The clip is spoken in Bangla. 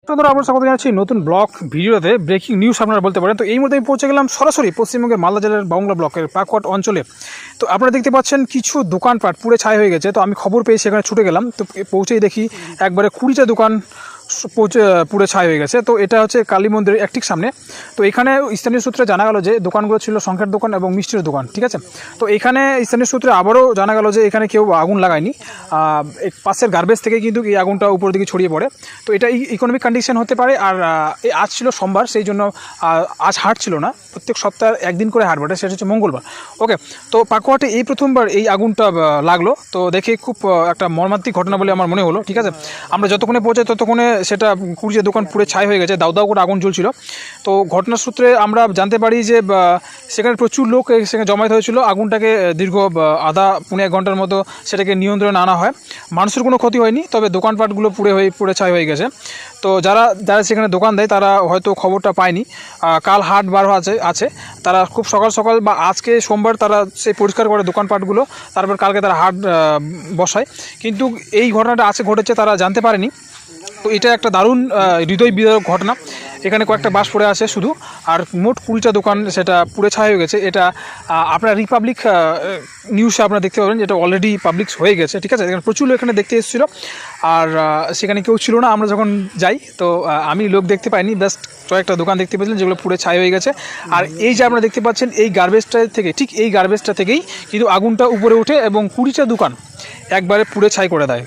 আপনারা আবার স্বাগত জানাচ্ছি নতুন ব্লগ ভিডিওতে। ব্রেকিং নিউজ আপনারা বলতে পারেন। তো এই মুহূর্তে আমি পৌঁছে গেলাম সরাসরি পশ্চিমবঙ্গের মালদা জেলার বাংলা ব্লকের পাকুয়াট অঞ্চলে। তো আপনারা দেখতে পাচ্ছেন কিছু দোকানপাট পুরো ছাই হয়ে গেছে। তো আমি খবর পেয়ে সেখানে ছুটে গেলাম। তো পৌঁছেই দেখি একবারে 20টা দোকান পুরো ছাই হয়ে গেছে। তো এটা হচ্ছে কালী মন্দিরের একটিক সামনে। তো এখানে স্থানীয় সূত্রে জানা গেল যে দোকানগুলো ছিল সংখ্যার দোকান এবং মিষ্টির দোকান, ঠিক আছে। তো এখানে স্থানীয় সূত্রে আবারও জানা গেল যে এখানে কেউ আগুন লাগায়নি, পাশের গার্বেজ থেকে কিন্তু এই আগুনটা উপর দিকে ছড়িয়ে পড়ে। তো এটা ইকোনমিক কন্ডিশন হতে পারে। আর আজ ছিল সোমবার, সেই জন্য আজ হাট ছিল না। প্রত্যেক সপ্তাহে একদিন করে হাট বটে, সেটা হচ্ছে মঙ্গলবার। ওকে, তো পাকুয়াটে এই প্রথমবার এই আগুনটা লাগলো। তো দেখে খুব একটা মর্মান্তিক ঘটনা বলে আমার মনে হলো, ঠিক আছে। আমরা যতক্ষণে পৌঁছাই ততক্ষণে সেটা 20 দোকান পুরো ছাই হয়ে গেছে, দাউ দাউ করে আগুন জ্বলছিল। তো ঘটনার সূত্রে আমরা জানতে পারি যে সেখানে প্রচুর লোক সেখানে জমায়েত হয়েছিল। আগুনটাকে দীর্ঘ আধা পৌনে 1 ঘন্টার মতো সেটাকে নিয়ন্ত্রণে আনা হয়। মানুষের কোনো ক্ষতি হয়নি, তবে দোকানপাটগুলো পুড়ে ছাই হয়ে গেছে। তো যারা সেখানে দোকান দেয় তারা হয়তো খবরটা পায়নি। কাল হাট বার আছে, তারা খুব সকাল সকাল বা আজকে সোমবার তারা সেই পরিষ্কার করে দোকানপাটগুলো, তারপর কালকে তারা হাট বসায়। কিন্তু এই ঘটনাটা আজকে ঘটেছে তারা জানতে পারেনি। তো এটা একটা দারুণ হৃদয় বিদারক ঘটনা। এখানে কয়েকটা বাস পড়ে আছে শুধু, আর মোট 20টা দোকান সেটা পুড়ে ছাই হয়ে গেছে। এটা আপনার রিপাবলিক নিউজে আপনারা দেখতে পাবেন, যেটা অলরেডি পাবলিক হয়ে গেছে, ঠিক আছে। এখানে প্রচুর লোক এখানে দেখতে এসেছিলো, আর সেখানে কেউ ছিল না আমরা যখন যাই। তো আমি লোক দেখতে পাইনি, জাস্ট কয়েকটা দোকান দেখতে পেয়েছিলাম যেগুলো পুড়ে ছাই হয়ে গেছে। আর এই যে আপনারা দেখতে পাচ্ছেন এই গার্বেজটা থেকে, ঠিক এই গার্বেজটা থেকেই কিন্তু আগুনটা উপরে ওঠে এবং 20টা দোকান একবারে পুড়ে ছাই করে দেয়।